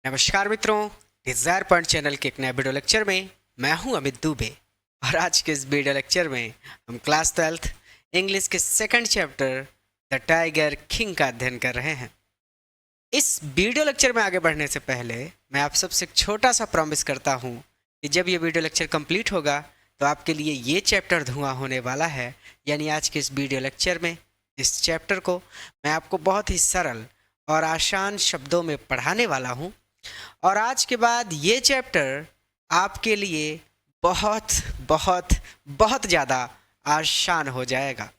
नमस्कार मित्रों, desire point channel के एक नए वीडियो लेक्चर में मैं हूं अमित दुबे। और आज के इस वीडियो लेक्चर में हम क्लास 12th इंग्लिश के second chapter the tiger king का अध्ययन कर रहे हैं। इस वीडियो लेक्चर में आगे बढ़ने से पहले मैं आप सबसे एक छोटा सा प्रॉमिस करता हूं कि जब ये वीडियो लेक्चर कंप्लीट होगा तो आपके लिए ये चैप्टर धुआं होने वाला है। यानी आज के इस वीडियो लेक्चर में इस चैप्टर को मैं आपको बहुत ही सरल और आसान शब्दों में पढ़ाने वाला हूँ। और आज के बाद ये चैप्टर आपके लिए बहुत बहुत बहुत ज़्यादा आसान हो जाएगा।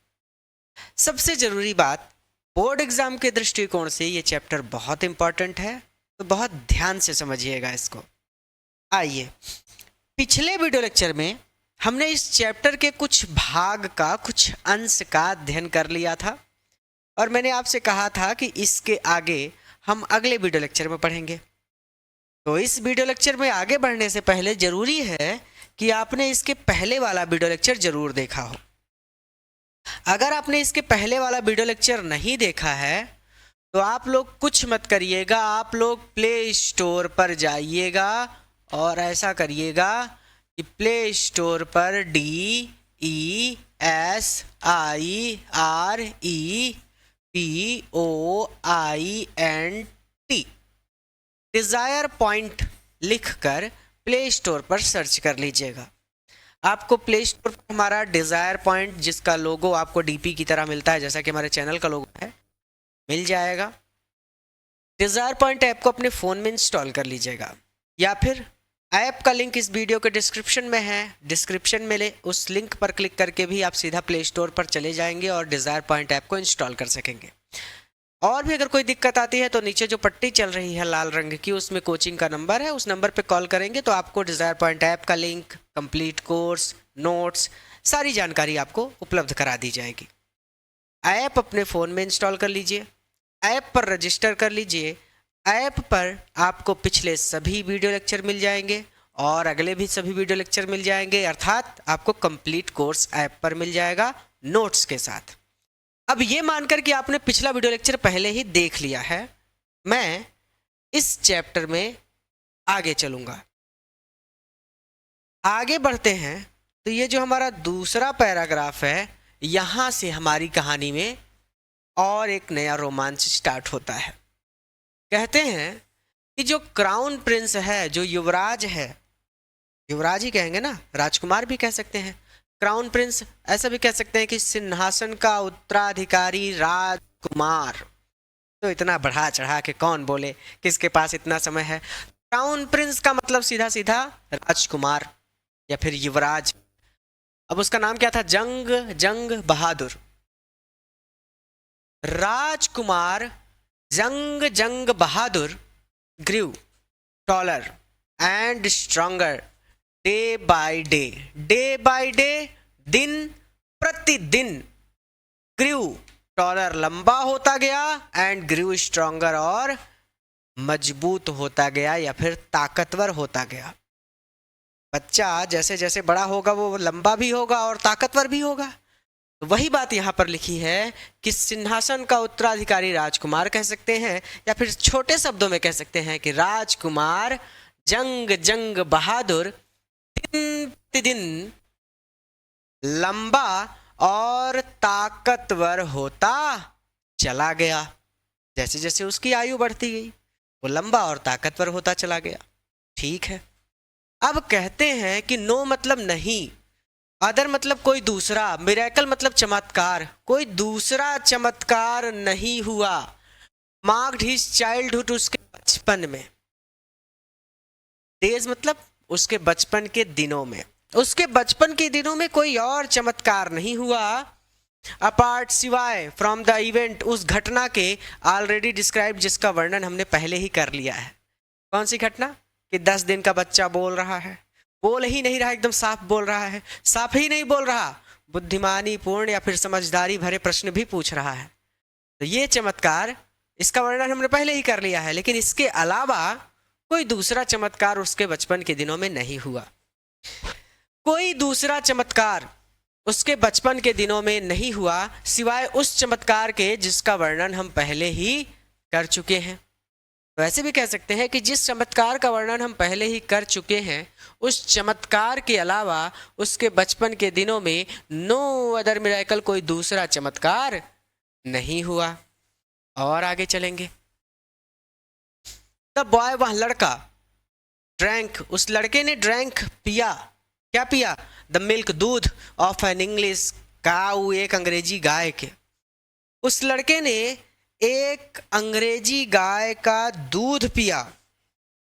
सबसे ज़रूरी बात, बोर्ड एग्ज़ाम के दृष्टिकोण से ये चैप्टर बहुत इम्पॉर्टेंट है, तो बहुत ध्यान से समझिएगा इसको। आइए, पिछले वीडियो लेक्चर में हमने इस चैप्टर के कुछ भाग का, कुछ अंश का अध्ययन कर लिया था और मैंने आपसे कहा था कि इसके आगे हम अगले वीडियो लेक्चर में पढ़ेंगे। तो इस वीडियो लेक्चर में आगे बढ़ने से पहले ज़रूरी है कि आपने इसके पहले वाला वीडियो लेक्चर ज़रूर देखा हो। अगर आपने इसके पहले वाला वीडियो लेक्चर नहीं देखा है तो आप लोग कुछ मत करिएगा, आप लोग प्ले स्टोर पर जाइएगा और ऐसा करिएगा कि प्ले स्टोर पर DESIREPOINT डिज़ायर पॉइंट लिखकर प्ले स्टोर पर सर्च कर लीजिएगा। आपको प्ले स्टोर पर हमारा डिज़ायर पॉइंट, जिसका लोगो आपको डीपी की तरह मिलता है, जैसा कि हमारे चैनल का लोगो है, मिल जाएगा। डिज़ायर पॉइंट ऐप को अपने फ़ोन में इंस्टॉल कर लीजिएगा, या फिर ऐप का लिंक इस वीडियो के डिस्क्रिप्शन में है। डिस्क्रिप्शन में उस लिंक पर क्लिक करके भी आप सीधा प्ले स्टोर पर चले जाएंगे और डिज़ायर पॉइंट ऐप को इंस्टॉल कर सकेंगे। और भी अगर कोई दिक्कत आती है तो नीचे जो पट्टी चल रही है लाल रंग की, उसमें कोचिंग का नंबर है, उस नंबर पे कॉल करेंगे तो आपको डिज़ायर पॉइंट ऐप का लिंक, कंप्लीट कोर्स, नोट्स, सारी जानकारी आपको उपलब्ध करा दी जाएगी। ऐप अपने फ़ोन में इंस्टॉल कर लीजिए, ऐप पर रजिस्टर कर लीजिए। ऐप पर आपको पिछले सभी वीडियो लेक्चर मिल जाएंगे और अगले भी सभी वीडियो लेक्चर मिल जाएंगे, अर्थात आपको कंप्लीट कोर्स ऐप पर मिल जाएगा नोट्स के साथ। अब ये मानकर कि आपने पिछला वीडियो लेक्चर पहले ही देख लिया है, मैं इस चैप्टर में आगे चलूँगा। आगे बढ़ते हैं तो ये जो हमारा दूसरा पैराग्राफ है, यहाँ से हमारी कहानी में और एक नया रोमांच स्टार्ट होता है। कहते हैं कि जो क्राउन प्रिंस है, जो युवराज है, युवराज ही कहेंगे ना, राजकुमार भी कह सकते हैं, क्राउन प्रिंस ऐसा भी कह सकते हैं कि सिंहासन का उत्तराधिकारी राजकुमार। तो इतना बढ़ा चढ़ा के कौन बोले, किसके पास इतना समय है। क्राउन प्रिंस का मतलब सीधा सीधा राजकुमार या फिर युवराज। अब उसका नाम क्या था? जंग बहादुर। राजकुमार जंग बहादुर grew taller and stronger day by day, दिन प्रतिदिन। grew taller लंबा होता गया, and grew stronger और मजबूत होता गया या फिर ताकतवर होता गया। बच्चा जैसे जैसे बड़ा होगा वो लंबा भी होगा और ताकतवर भी होगा। तो वही बात यहाँ पर लिखी है कि सिंहासन का उत्तराधिकारी राजकुमार कह सकते हैं, या फिर छोटे शब्दों में कह सकते हैं कि राजकुमार जंग बहादुर दिन प्रतिदिन लंबा और ताकतवर होता चला गया। जैसे जैसे उसकी आयु बढ़ती गई वो लंबा और ताकतवर होता चला गया। ठीक है, अब कहते हैं कि नो मतलब नहीं, अदर मतलब कोई दूसरा, मिरेकल मतलब चमत्कार, कोई दूसरा चमत्कार नहीं हुआ। मार्क्ड हिज चाइल्डहुड, उसके बचपन में। डेज मतलब उसके बचपन के दिनों में, उसके बचपन के दिनों में कोई और चमत्कार नहीं हुआ। अपार्ट सिवाय फ्रॉम द इवेंट, उस घटना के ऑलरेडी डिस्क्राइब, जिसका वर्णन हमने पहले ही कर लिया है। कौन सी घटना? कि 10 दिन का बच्चा बोल रहा है, बोल ही नहीं रहा, एकदम साफ बोल रहा है, साफ ही नहीं बोल रहा, बुद्धिमानी पूर्ण या फिर समझदारी भरे प्रश्न भी पूछ रहा है। तो ये चमत्कार, इसका वर्णन हमने पहले ही कर लिया है, लेकिन इसके अलावा कोई दूसरा चमत्कार उसके बचपन के दिनों में नहीं हुआ। कोई दूसरा चमत्कार उसके बचपन के दिनों में नहीं हुआ सिवाय उस चमत्कार के जिसका वर्णन हम पहले ही कर चुके हैं। तो ऐसे भी कह सकते हैं कि जिस चमत्कार का वर्णन हम पहले ही कर चुके हैं, उस चमत्कार के अलावा उसके बचपन के दिनों में नो अदर मिरेकल, कोई दूसरा चमत्कार नहीं हुआ। और आगे चलेंगे। द बॉय, वह लड़का, ड्रैंक, उस लड़के ने ड्रैंक, पिया, क्या पिया? द मिल्क, दूध, ऑफ एन इंग्लिश काऊ, एक अंग्रेजी गाय के। उस लड़के ने एक अंग्रेजी गाय का दूध पिया।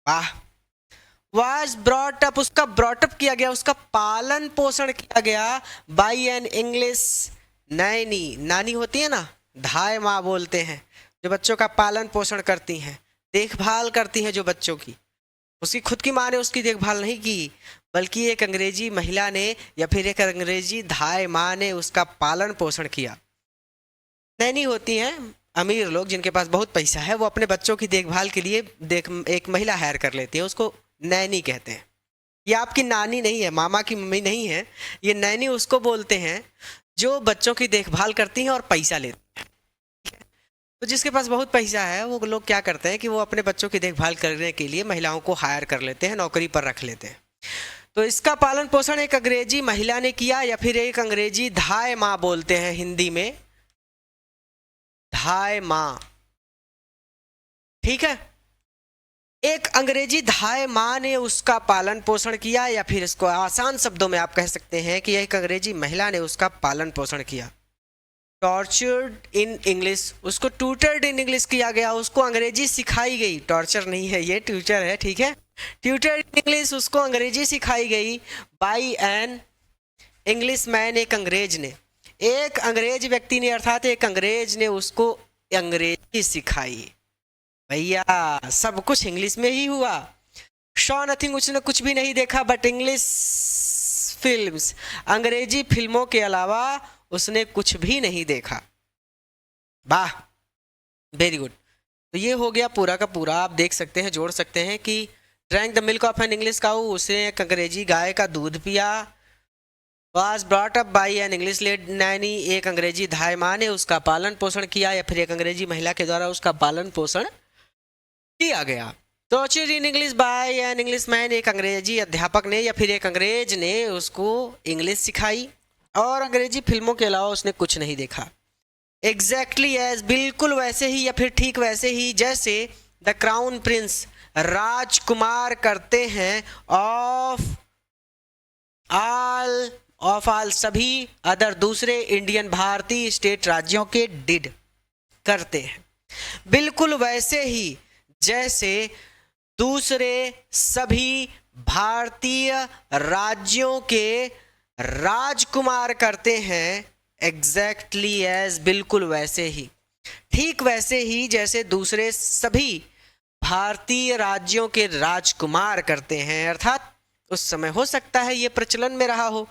वाह। वाज ब्रॉट अप, उसका ब्रॉटअप किया गया, उसका पालन पोषण किया गया बाई एन इंग्लिश नैनी। नानी होती है ना, धाय माँ बोलते हैं, जो बच्चों का पालन पोषण करती हैं, देखभाल करती हैं जो बच्चों की। उसकी खुद की माँ ने उसकी देखभाल नहीं की, बल्कि एक अंग्रेजी महिला ने या फिर एक अंग्रेजी धाय माँ ने उसका पालन पोषण किया। नैनी होती हैं अमीर लोग जिनके पास बहुत पैसा है, वो अपने बच्चों की देखभाल के लिए एक महिला हायर कर लेती है, उसको नैनी कहते हैं। ये आपकी नानी नहीं है, मामा की मम्मी नहीं है, ये नैनी उसको बोलते हैं जो बच्चों की देखभाल करती हैं और पैसा लेती हैं। तो जिसके पास बहुत पैसा है वो लोग क्या करते हैं कि वो अपने बच्चों की देखभाल करने के लिए महिलाओं को हायर कर लेते हैं, नौकरी पर रख लेते हैं। तो इसका पालन पोषण एक अंग्रेजी महिला ने किया, या फिर एक अंग्रेजी धाय माँ बोलते हैं हिंदी में, धाय माँ, ठीक है। एक अंग्रेजी धाय माँ ने उसका पालन पोषण किया, या फिर इसको आसान शब्दों में आप कह सकते हैं कि एक अंग्रेजी महिला ने उसका पालन पोषण किया। टॉर्चर्ड इन इंग्लिश, उसको ट्यूटर्ड इन इंग्लिश किया गया, उसको अंग्रेजी सिखाई गई। टॉर्चर नहीं है ये, ट्यूटर है, ठीक है। ट्यूटर्ड इन इंग्लिश, उसको अंग्रेजी सिखाई गई बाई एन इंग्लिश मैन, एक अंग्रेज ने, एक अंग्रेज व्यक्ति ने, अर्थात एक अंग्रेज ने उसको अंग्रेजी सिखाई। भैया सब कुछ इंग्लिश में ही हुआ। शॉ नथिंग, उसने कुछ भी नहीं देखा बट इंग्लिश फिल्म्स, अंग्रेजी फिल्मों के अलावा उसने कुछ भी नहीं देखा। वाह, वेरी गुड। तो ये हो गया पूरा का पूरा। आप देख सकते हैं, जोड़ सकते हैं कि drank the milk of an English cow, उसने एक अंग्रेजी गाय का दूध पिया। Was brought up by an English lady nanny, एक अंग्रेजी धाय माँ ने उसका पालन पोषण किया, या फिर एक अंग्रेजी महिला के द्वारा उसका पालन पोषण किया गया। Tortured in English by an English man, एक अंग्रेजी अध्यापक ने या फिर एक अंग्रेज ने उसको इंग्लिश सिखाई, और अंग्रेजी फिल्मों के अलावा उसने कुछ नहीं देखा। एग्जैक्टली एज, बिल्कुल वैसे ही या फिर ठीक वैसे ही जैसे द क्राउन प्रिंस, राजकुमार करते हैं, ऑफ ऑल सभी, अदर दूसरे, इंडियन भारतीय स्टेट राज्यों के, डिड करते हैं। बिल्कुल वैसे ही जैसे दूसरे सभी भारतीय राज्यों के राजकुमार करते हैं। एग्जैक्टली एज, बिल्कुल वैसे ही, ठीक वैसे ही जैसे दूसरे सभी भारतीय राज्यों के राजकुमार करते हैं। अर्थात उस समय हो सकता है ये प्रचलन में रहा हो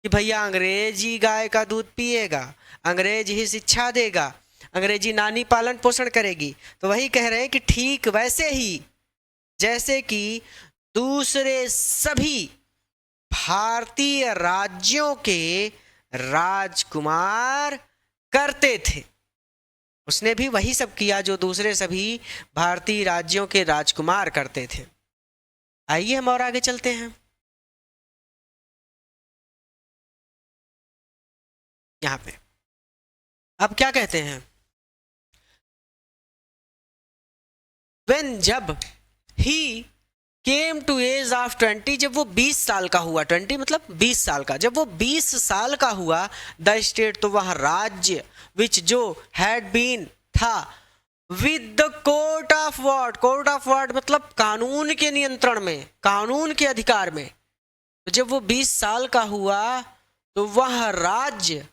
कि भैया अंग्रेजी गाय का दूध पिएगा, अंग्रेज ही शिक्षा देगा, अंग्रेजी नानी पालन पोषण करेगी। तो वही कह रहे हैं कि ठीक वैसे ही जैसे कि दूसरे सभी भारतीय राज्यों के राजकुमार करते थे, उसने भी वही सब किया जो दूसरे सभी भारतीय राज्यों के राजकुमार करते थे। आइए हम और आगे चलते हैं। यहां पे अब क्या कहते हैं, when, जब ही केम टू एज ऑफ 20, जब वो 20 साल का हुआ, 20 मतलब 20 साल का, जब वो 20 साल का हुआ, द स्टेट, तो वह राज्य, विच जो, हैड बीन था, with the court of what, court of what मतलब कानून के नियंत्रण में, कानून के अधिकार में। तो जब वो 20 साल का हुआ तो वह राज्य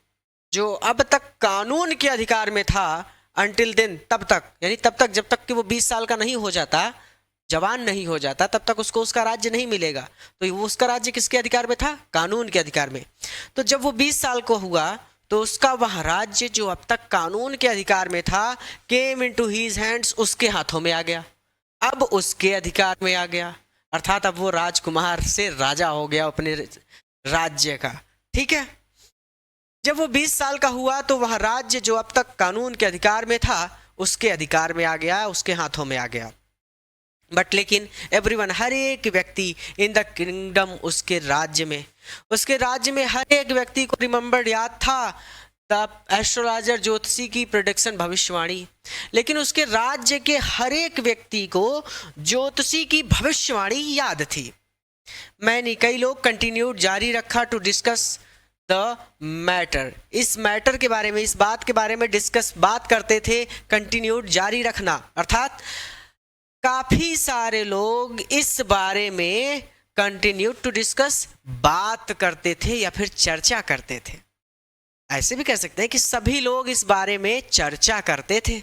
जो अब तक कानून के अधिकार में था, अंटिल देन, तब तक, यानी तब तक जब तक कि वो 20 साल का नहीं हो जाता, जवान नहीं हो जाता, तब तक उसको उसका राज्य नहीं मिलेगा। तो वो उसका राज्य किसके अधिकार में था? कानून के अधिकार में। तो जब वो 20 साल को हुआ तो उसका वह राज्य जो अब तक कानून के अधिकार में था, केम इनटू हिज हैंड्स, उसके हाथों में आ गया, अब उसके अधिकार में आ गया। अर्थात अब वो राजकुमार से राजा हो गया अपने राज्य का। ठीक है, जब वो 20 साल का हुआ तो वह राज्य जो अब तक कानून के अधिकार में था, उसके अधिकार में आ गया, उसके हाथों में आ गया। बट लेकिन एवरीवन, हर एक व्यक्ति इन द किंगडम, उसके राज्य में हर एक व्यक्ति को रिमेंबर्ड, याद था द एस्ट्रोलॉजर, ज्योतिषी की प्रेडिक्शन, भविष्यवाणी। लेकिन उसके राज्य के हर एक व्यक्ति को ज्योतिषी की भविष्यवाणी याद थी। मैंने कई लोग कंटिन्यूड, जारी रखा, टू डिस्कस द मैटर, इस मैटर के बारे में, इस बात के बारे में बात करते थे। कंटिन्यूड, जारी रखना, अर्थात काफी सारे लोग इस बारे में कंटिन्यू टू डिस्कस, बात करते थे या फिर चर्चा करते थे। ऐसे भी कह सकते हैं कि सभी लोग इस बारे में चर्चा करते थे।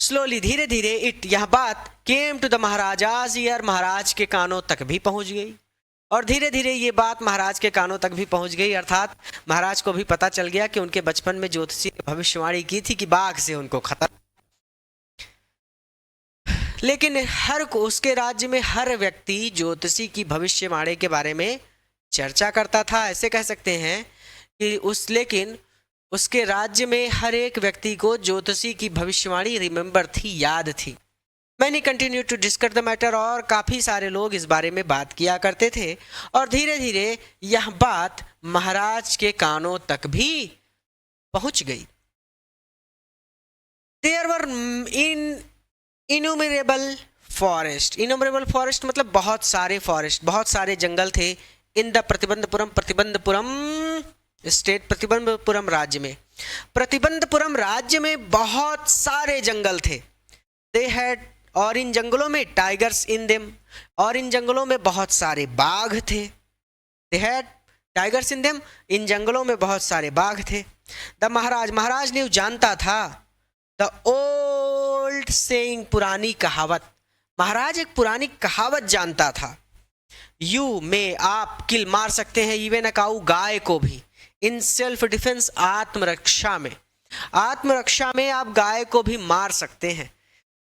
स्लोली, धीरे धीरे, यह बात came to the Maharaja's year, महाराज के कानों तक भी पहुंच गई। और धीरे धीरे ये बात महाराज के कानों तक भी पहुंच गई, अर्थात महाराज को भी पता चल गया कि उनके बचपन में ज्योतिषी ने भविष्यवाणी की थी कि बाघ से उनको खतरा। लेकिन उसके राज्य में हर व्यक्ति ज्योतिषी की भविष्यवाणी के बारे में चर्चा करता था। ऐसे कह सकते हैं कि लेकिन उसके राज्य में हर एक व्यक्ति को ज्योतिषी की भविष्यवाणी रिमेंबर थी, याद थी। मैंने continue to discuss the matter, और काफ़ी सारे लोग इस बारे में बात किया करते थे। और धीरे धीरे यह बात महाराज के कानों तक भी पहुंच गई। देयर वर इन्यूमरेबल फॉरेस्ट मतलब बहुत सारे फॉरेस्ट, बहुत सारे जंगल थे। In the Pratibandapuram state, Pratibandapuram राज्य में, प्रतिबंधपुरम राज्य में बहुत सारे जंगल थे। दे हैड, और इन जंगलों में टाइगर्स इन देम, और इन जंगलों में बहुत सारे बाघ थे। They had tigers in them, इन जंगलों में बहुत सारे बाघ थे। द महाराज ने जानता था, द ओल्ड सेइंग, पुरानी कहावत, महाराज एक पुरानी कहावत जानता था। यू में, आप किल, मार सकते हैं, इवन अ काऊ, गाय को भी, इन सेल्फ डिफेंस, आत्मरक्षा में, आत्मरक्षा में आप गाय को भी मार सकते हैं।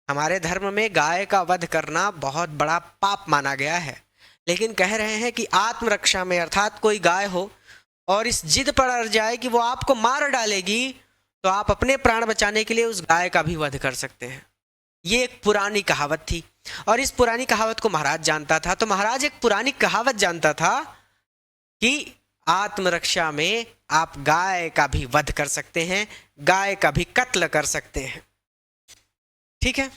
हमारे धर्म में गाय का वध करना बहुत बड़ा पाप माना गया है। लेकिन कह रहे हैं कि आत्मरक्षा में, अर्थात कोई गाय हो और इस जिद पर अड़ जाए कि वो आपको मार डालेगी, तो आप अपने प्राण बचाने के लिए उस गाय का भी वध कर सकते हैं। ये एक पुरानी कहावत थी, और इस पुरानी कहावत को महाराज जानता था। तो महाराज एक पुरानी कहावत जानता था कि आत्मरक्षा में आप गाय का भी वध कर सकते हैं, गाय का भी कत्ल कर सकते हैं। ठीक है।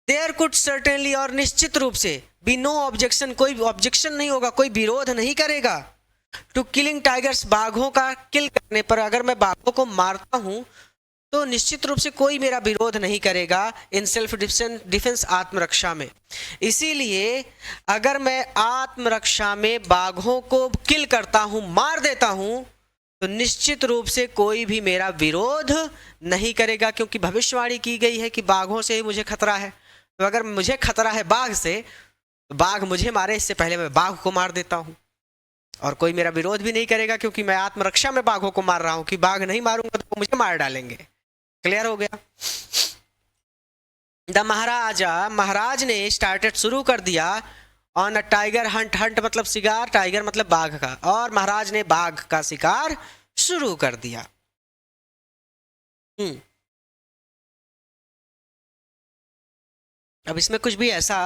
देयर कुड सर्टेनली, और निश्चित रूप से, बी नो ऑब्जेक्शन, कोई ऑब्जेक्शन नहीं होगा, कोई विरोध नहीं करेगा, टू किलिंग टाइगर्स, बाघों का किल करने पर, अगर मैं बाघों को मारता हूं तो निश्चित रूप से कोई मेरा विरोध नहीं करेगा इन सेल्फ डिफेंस, आत्मरक्षा में। इसीलिए अगर मैं आत्मरक्षा में बाघों को किल करता हूं, मार देता हूं, तो निश्चित रूप से कोई भी मेरा विरोध नहीं करेगा, क्योंकि भविष्यवाणी की गई है कि बाघों से ही मुझे खतरा है। तो अगर मुझे खतरा है बाघ से, तो बाघ मुझे मारे इससे पहले मैं बाघ को मार देता हूं, और कोई मेरा विरोध भी नहीं करेगा, क्योंकि मैं आत्मरक्षा में बाघों को मार रहा हूं कि बाघ नहीं मारूंगा तो मुझे मार डालेंगे। क्लियर हो गया। द महाराज ने स्टार्टेड, शुरू कर दिया, on a tiger Hunt, Hunt मतलब शिकार, टाइगर मतलब बाघ का, और महाराज ने बाघ का शिकार शुरू कर दिया। अब इसमें कुछ भी ऐसा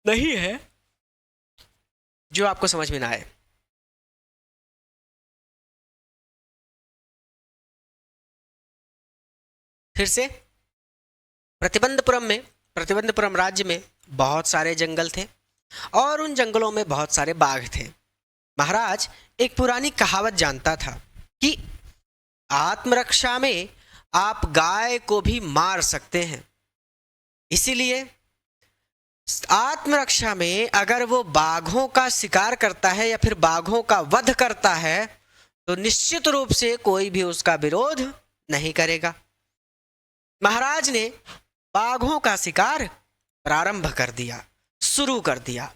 नहीं है जो आपको समझ में ना आए। फिर से, प्रतिबंधपुरम राज्य में बहुत सारे जंगल थे, और उन जंगलों में बहुत सारे बाघ थे। महाराज एक पुरानी कहावत जानता था कि आत्मरक्षा में आप गाय को भी मार सकते हैं। इसीलिए आत्मरक्षा में अगर वो बाघों का शिकार करता है या फिर बाघों का वध करता है, तो निश्चित रूप से कोई भी उसका विरोध नहीं करेगा। महाराज ने बाघों का शिकार प्रारंभ कर दिया, शुरू कर दिया।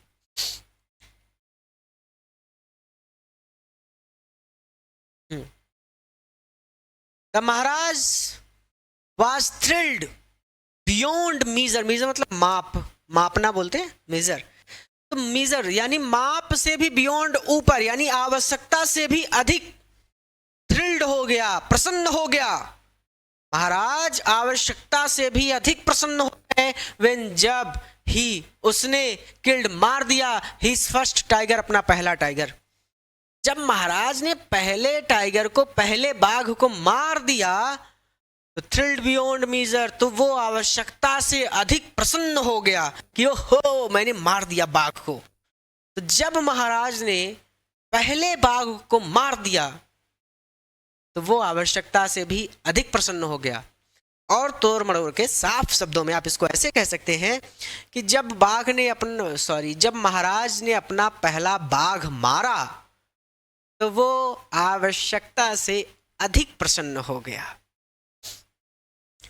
The Maharaj was thrilled beyond measure, measure मतलब माप, मापना बोलते हैं, मेजर, तो मीजर यानी माप से भी बियॉन्ड, ऊपर, यानी आवश्यकता से भी अधिक थ्रिल्ड हो गया, प्रसन्न हो गया। महाराज आवश्यकता से भी अधिक प्रसन्न हो गए। है व्हेन जब ही उसने किल्ड मार दिया हिज फर्स्ट टाइगर अपना पहला टाइगर। जब महाराज ने पहले टाइगर को पहले बाघ को मार दिया तो थ्रिल्ड बियॉन्ड मीजर, तो वो आवश्यकता से अधिक प्रसन्न हो गया कि ओहो मैंने मार दिया बाघ को। तो जब महाराज ने पहले बाघ को मार दिया तो वो आवश्यकता से भी अधिक प्रसन्न हो गया। और तोड़ मरोड़ के साफ शब्दों में आप इसको ऐसे कह सकते हैं कि जब महाराज ने अपना पहला बाघ मारा तो वो आवश्यकता से अधिक प्रसन्न हो गया।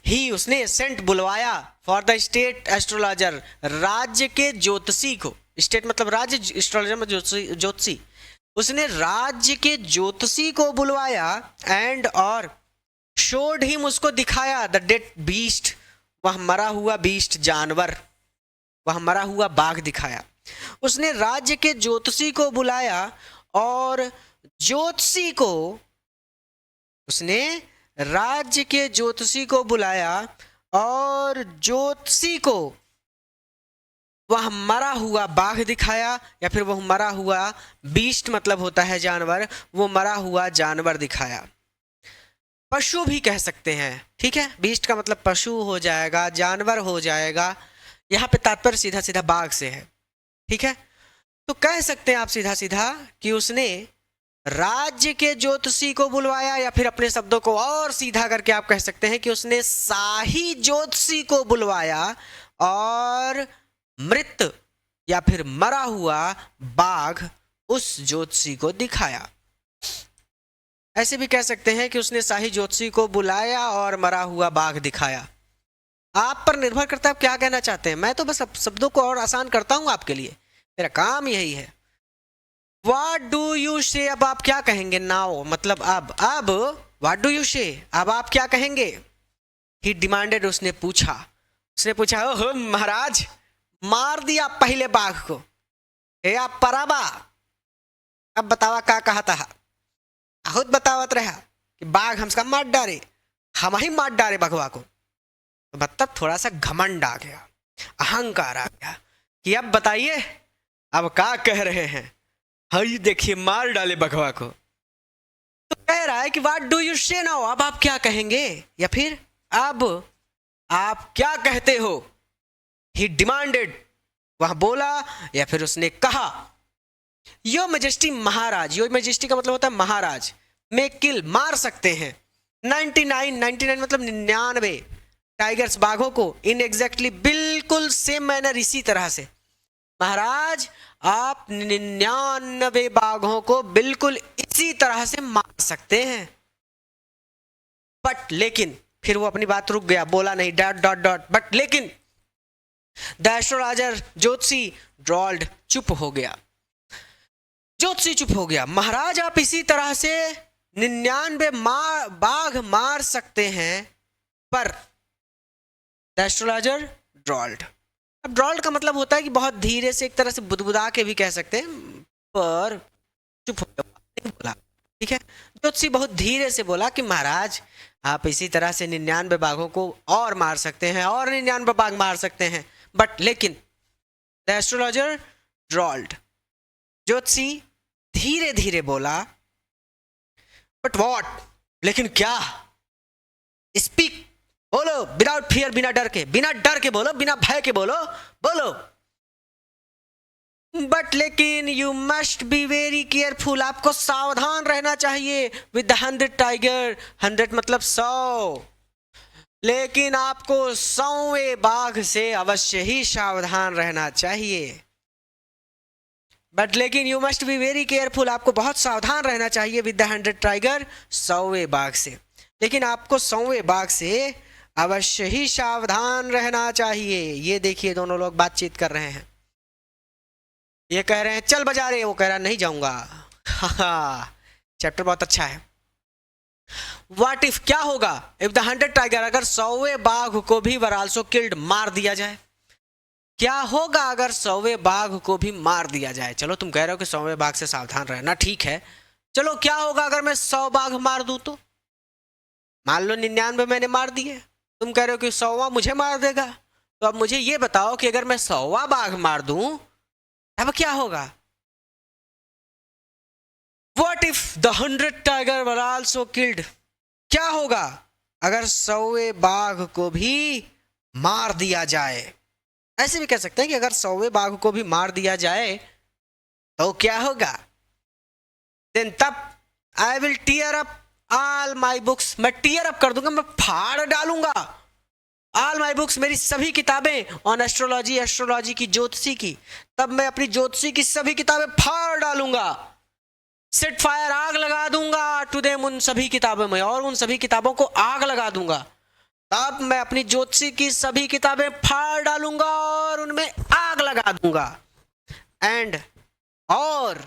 ही उसने सेंट बुलवाया फॉर द स्टेट एस्ट्रोलॉजर, राज्य के ज्योतिषी को, स्टेट मतलब राज्य, एस्ट्रोलॉजर में ज्योतिषी, उसने राज्य के ज्योतिषी को बुलवाया एंड और शोड हिम, उसको दिखाया द डेड बीस्ट, वह मरा हुआ बीस्ट जानवर, वह मरा हुआ बाघ दिखाया। उसने राज्य के ज्योतिषी को बुलाया और ज्योतिषी को, उसने राज्य के ज्योतिषी को बुलाया और ज्योतिषी को वह मरा हुआ बाघ दिखाया, या फिर वह मरा हुआ बीस्ट मतलब होता है जानवर, वो मरा हुआ जानवर दिखाया। पशु भी कह सकते हैं, ठीक है, बीस्ट का मतलब पशु हो जाएगा, जानवर हो जाएगा, यहाँ पे तात्पर्य सीधा सीधा बाघ से है, ठीक है। तो कह सकते हैं आप सीधा सीधा कि उसने राज्य के ज्योतिषी को बुलवाया, या फिर अपने शब्दों को और सीधा करके आप कह सकते हैं कि उसने शाही ज्योतिषी को बुलवाया और मृत या फिर मरा हुआ बाघ उस ज्योतिषी को दिखाया। ऐसे भी कह सकते हैं कि उसने शाही ज्योतिषी को बुलाया और मरा हुआ बाघ दिखाया। आप पर निर्भर करता है आप क्या कहना चाहते हैं। मैं तो बस शब्दों को और आसान करता हूं आपके लिए, मेरा काम यही है। What do you say, अब आप क्या कहेंगे। नाउ मतलब अब What do you say, अब आप क्या कहेंगे। He demanded, उसने पूछा ओह महाराज मार दिया पहले बाघ को, हे आप पराबा, अब बतावा क्या कहा था। खुद बतावत रहा कि बाघ हमका मार डारे, हम ही मार डारे बघवा को। तो मतलब थोड़ा सा घमंड आ गया, अहंकार आ गया कि अब बताइए अब क्या कह रहे हैं। हाँ ये देखिए मार डाले बघवा को। तो कह रहा है कि व्हाट डू यू से नाउ, अब आप क्या कहेंगे, या फिर अब आप क्या कहते हो। ही डिमांडेड, वह बोला या फिर उसने कहा। यो मेजेस्टी महाराज, यो मेजेस्टी का मतलब होता है महाराज, में किल मार सकते हैं 99 मतलब 99 टाइगर्स बाघों को इन एग्जैक्टली बिल्कुल सेम मैनर, इसी तरह से महाराज आप 99 बाघों को बिल्कुल इसी तरह से मार सकते हैं। बट लेकिन, फिर वो अपनी बात रुक गया, बोला नहीं, डॉट बट लेकिन द एस्ट्रोलॉजर ज्योतिषी ड्रॉल्ड, चुप हो गया। ज्योतिषी चुप हो गया। महाराज आप इसी तरह से 99 बाघ मार सकते हैं, पर द एस्ट्रोलॉजर ड्रॉल्ड। अब ड्रॉल्ड का मतलब होता है कि बहुत धीरे से, एक तरह से बुदबुदा के भी कह सकते हैं, पर चुप हो गया, बोला, ठीक है। ज्योतिषी बहुत धीरे से बोला कि महाराज आप इसी तरह से 99 बाघों को और मार सकते हैं, और 99 बाघ मार सकते हैं, बट लेकिन द एस्ट्रोलॉजर ड्रॉल्ड, ज्योतिषी धीरे धीरे बोला, बट वॉट, लेकिन क्या, स्पीक, बोलो, विदाउट फियर, बिना डर के बोलो, बिना भय के बोलो। बट लेकिन you must be very careful, आपको सावधान रहना चाहिए विद द 100 टाइगर, 100 मतलब 100, लेकिन आपको 100वें बाघ से अवश्य ही सावधान रहना चाहिए। बट लेकिन you must be very careful, आपको बहुत सावधान रहना चाहिए विद द 100 टाइगर, 100वें बाघ से, लेकिन आपको 100वें बाघ से अवश्य ही सावधान रहना चाहिए। ये देखिए दोनों लोग बातचीत कर रहे हैं। ये कह रहे हैं चल बाजारे, वो कह रहा नहीं जाऊंगा। चैप्टर बहुत अच्छा है। व्हाट इफ, क्या होगा, इफ द 100 टाइगर, अगर 100वें बाघ को भी वर आल्सो किल्ड, मार दिया जाए। क्या होगा अगर 100वें बाघ को भी मार दिया जाए। चलो तुम कह रहे हो कि 100वें बाघ से सावधान रहना, ठीक है, चलो क्या होगा अगर मैं 100 बाघ मार दूं तो। मान लो 99 मैंने मार दिए, तुम कह रहे हो कि 100वां मुझे मार देगा, तो अब मुझे ये बताओ कि अगर मैं 100वां बाघ मार दूं तब क्या होगा? What if the 100 tiger were also killed? क्या होगा अगर 100वें बाघ को भी मार दिया जाए? ऐसे भी कह सकते हैं कि अगर 100वें बाघ को भी मार दिया जाए तो क्या होगा? देन तब I will tear up all my books, मैं टीयर अप कर दूंगा, मैं फाड़ डालूंगा ऑल माई बुक्स, मेरी सभी किताबें ऑन एस्ट्रोलॉजी, एस्ट्रोलॉजी की, ज्योतिषी की, तब मैं अपनी ज्योतिषी की सभी किताबें फाड़ डालूंगा, सेट फायर, आग लगा दूंगा टू देम, उन सभी किताबों में, और उन सभी किताबों को आग लगा दूंगा। तब मैं अपनी ज्योतिषी की सभी किताबें फाड़ डालूंगा और उनमें आग लगा दूंगा। एंड और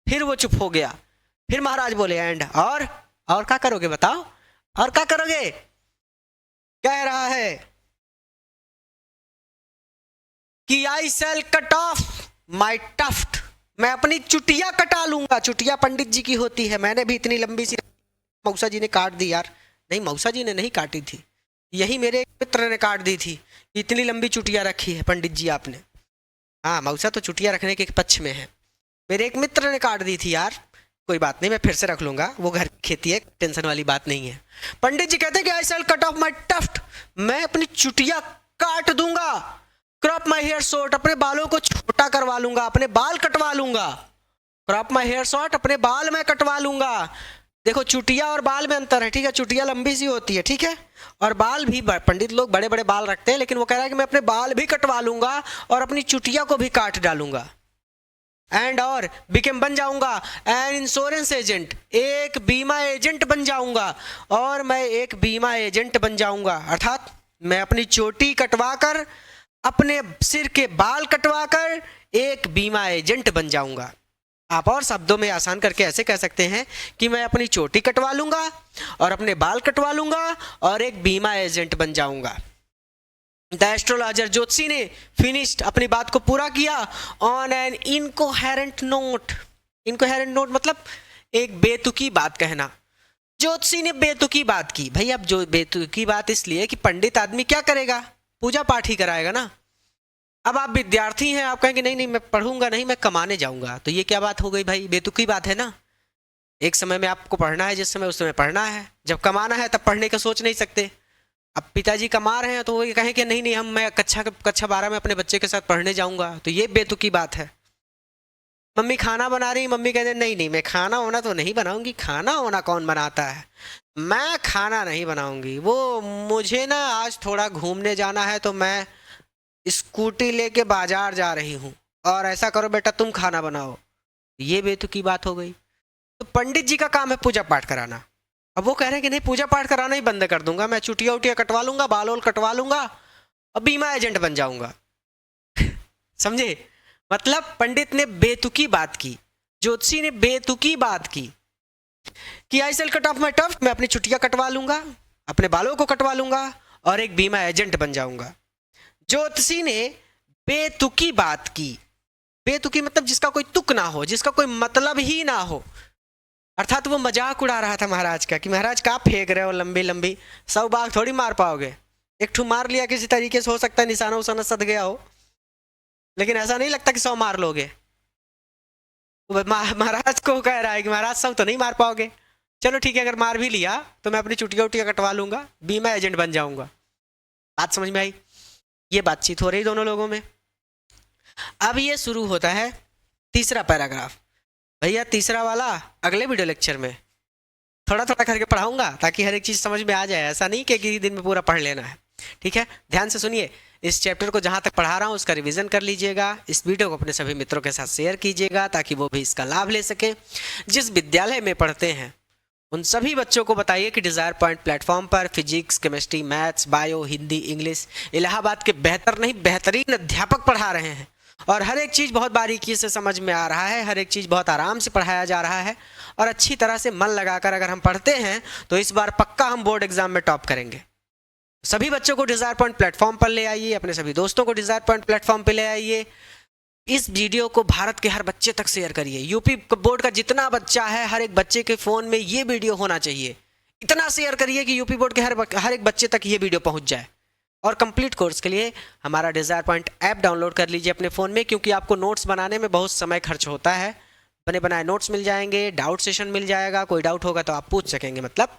फिर वो चुप हो गया। फिर महाराज बोले एंड और क्या करोगे बताओ, और क्या करोगे? कह रहा है कि आई शैल कट ऑफ माई टफ्ट, मैं अपनी चुटिया कटा लूंगा। चुटिया पंडित जी की होती है, मैंने भी इतनी लंबी सी मौसा जी ने काट दी यार। नहीं, मौसा जी ने नहीं काटी थी, यही मेरे मित्र ने काट दी थी। इतनी लंबी चुटिया रखी है पंडित जी आपने। हाँ, मौसा तो चुटिया रखने के पक्ष में है, मेरे एक मित्र ने काट दी थी यार। कोई बात नहीं, मैं फिर से रख लूंगा, वो घर की खेती है, टेंशन वाली बात नहीं है। पंडित जी कहते हैं कि आई शैल कट ऑफ माई टफ्ट, मैं अपनी चुटिया काट दूंगा। क्रॉप माई हेयर शॉर्ट, अपने बालों को छोटा करवा लूंगा, अपने बाल कटवा लूंगा। क्रॉप माई हेयर शॉर्ट, अपने बाल मैं कटवा लूंगा। देखो, चुटिया और बाल में अंतर है, ठीक है? चुटिया लंबी सी होती है, ठीक है, और बाल भी, पंडित लोग बड़े बड़े बाल रखते हैं, लेकिन वो कह रहा है कि मैं अपने बाल भी कटवा लूंगा और अपनी चुटिया को भी काट डालूंगा। एंड और बिकेम, बन जाऊंगा एन इंश्योरेंस एजेंट, एक बीमा एजेंट बन जाऊंगा। और मैं एक बीमा एजेंट बन जाऊंगा, अर्थात मैं अपनी चोटी कटवाकर, अपने सिर के बाल कटवाकर एक बीमा एजेंट बन जाऊंगा। आप और शब्दों में आसान करके ऐसे कह सकते हैं कि मैं अपनी चोटी कटवा लूंगा और अपने बाल कटवा लूंगा और एक बीमा एजेंट बन जाऊंगा। द एस्ट्रोलॉजर, ज्योतिषी ने फिनिश्ड, अपनी बात को पूरा किया on an incoherent note. Incoherent note मतलब एक बेतुकी बात कहना। ज्योतिषी ने बेतुकी बात की। भाई, अब जो बेतुकी बात इसलिए कि पंडित आदमी क्या करेगा, पूजा पाठ ही कराएगा ना। अब आप विद्यार्थी हैं, आप कहेंगे नहीं नहीं मैं पढ़ूंगा नहीं, मैं कमाने जाऊंगा, तो ये क्या बात हो गई भाई? बेतुकी बात है ना। एक समय में आपको पढ़ना है, जिस समय उस समय पढ़ना है, जब कमाना है तब पढ़ने का सोच नहीं सकते। अब पिताजी कमा रहे हैं तो वो ये कहें कि नहीं नहीं मैं कक्षा 12 में अपने बच्चे के साथ पढ़ने जाऊंगा, तो ये बेतुकी बात है। मम्मी खाना बना रही, मम्मी कहते नहीं नहीं मैं खाना होना तो नहीं बनाऊंगी, खाना होना कौन बनाता है, मैं खाना नहीं बनाऊंगी, वो मुझे ना आज थोड़ा घूमने जाना है तो मैं स्कूटी लेके बाजार जा रही हूँ, और ऐसा करो बेटा तुम खाना बनाओ। ये बेतुकी बात हो गई। तो पंडित जी का काम है पूजा पाठ कराना। अब वो कह रहे हैं कि नहीं पूजा पाठ कराना ही बंद कर दूंगा, मैं चुटिया उटिया कटवा लूंगा, बाल वाल कटवा लूंगा और बीमा एजेंट बन जाऊंगा। समझे? मतलब पंडित ने बेतुकी बात की, ज्योतिषी ने बेतुकी बात की कि आई शैल कट ऑफ माय टफ्ट, मैं अपनी चुटिया कटवा लूंगा, अपने बालों को कटवा लूंगा और एक बीमा एजेंट बन जाऊंगा। ज्योतिषी ने बेतुकी बात की। बेतुकी मतलब जिसका कोई तुक ना हो, जिसका कोई मतलब ही ना हो, अर्थात वो मजाक उड़ा रहा था महाराज का कि महाराज क्या फेंक रहे हो लंबी लंबी, 100 बाघ थोड़ी मार पाओगे, एक ठू मार लिया किसी तरीके से, हो सकता है निशाना उसाना सद गया हो, लेकिन ऐसा नहीं लगता कि 100 मार लोगे। महाराज को कह रहा है कि महाराज 100 तो नहीं मार पाओगे, चलो ठीक है अगर मार भी लिया तो मैं अपनी चुटिया उटिया कटवा लूंगा, बीमा एजेंट बन जाऊंगा। बात समझ में आई? ये बातचीत हो रही दोनों लोगों में। अब ये शुरू होता है तीसरा पैराग्राफ। भैया तीसरा वाला अगले वीडियो लेक्चर में थोड़ा थोड़ा करके पढ़ाऊंगा ताकि हर एक चीज़ समझ में आ जाए, ऐसा नहीं कि किसी दिन में पूरा पढ़ लेना है, ठीक है? ध्यान से सुनिए, इस चैप्टर को जहाँ तक पढ़ा रहा हूँ उसका रिवीजन कर लीजिएगा, इस वीडियो को अपने सभी मित्रों के साथ शेयर कीजिएगा ताकि वो भी इसका लाभ ले सके। जिस विद्यालय में पढ़ते हैं उन सभी बच्चों को बताइए कि डिज़ायर पॉइंट प्लेटफॉर्म पर physics, chemistry, maths, bio, Hindi, English Allahabad के बेहतर नहीं बेहतरीन अध्यापक पढ़ा रहे हैं और हर एक चीज़ बहुत बारीकी से समझ में आ रहा है, हर एक चीज़ बहुत आराम से पढ़ाया जा रहा है और अच्छी तरह से मन लगाकर अगर हम पढ़ते हैं तो इस बार पक्का हम बोर्ड एग्जाम में टॉप करेंगे। सभी बच्चों को डिज़ायर पॉइंट प्लेटफॉर्म पर ले आइए, अपने सभी दोस्तों को डिज़ायर पॉइंट प्लेटफॉर्म पर ले आइए। इस वीडियो को भारत के हर बच्चे तक शेयर करिए। यूपी बोर्ड का जितना बच्चा है हर एक बच्चे के फ़ोन में ये वीडियो होना चाहिए। इतना शेयर करिए कि यूपी बोर्ड के हर एक बच्चे तक ये वीडियो पहुंच जाए और कंप्लीट कोर्स के लिए हमारा डिज़ायर पॉइंट ऐप डाउनलोड कर लीजिए अपने फ़ोन में, क्योंकि आपको नोट्स बनाने में बहुत समय खर्च होता है। बने बनाए नोट्स मिल जाएंगे, डाउट सेशन मिल जाएगा, कोई डाउट होगा तो आप पूछ सकेंगे मतलब,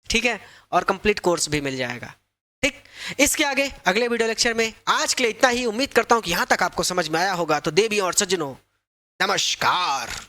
ठीक है, और कंप्लीट कोर्स भी मिल जाएगा। ठीक, इसके आगे अगले वीडियो लेक्चर में आज के लिए इतना ही। उम्मीद करता हूँ कि यहाँ तक आपको समझ में आया होगा। तो देवी और सज्जनों, नमस्कार।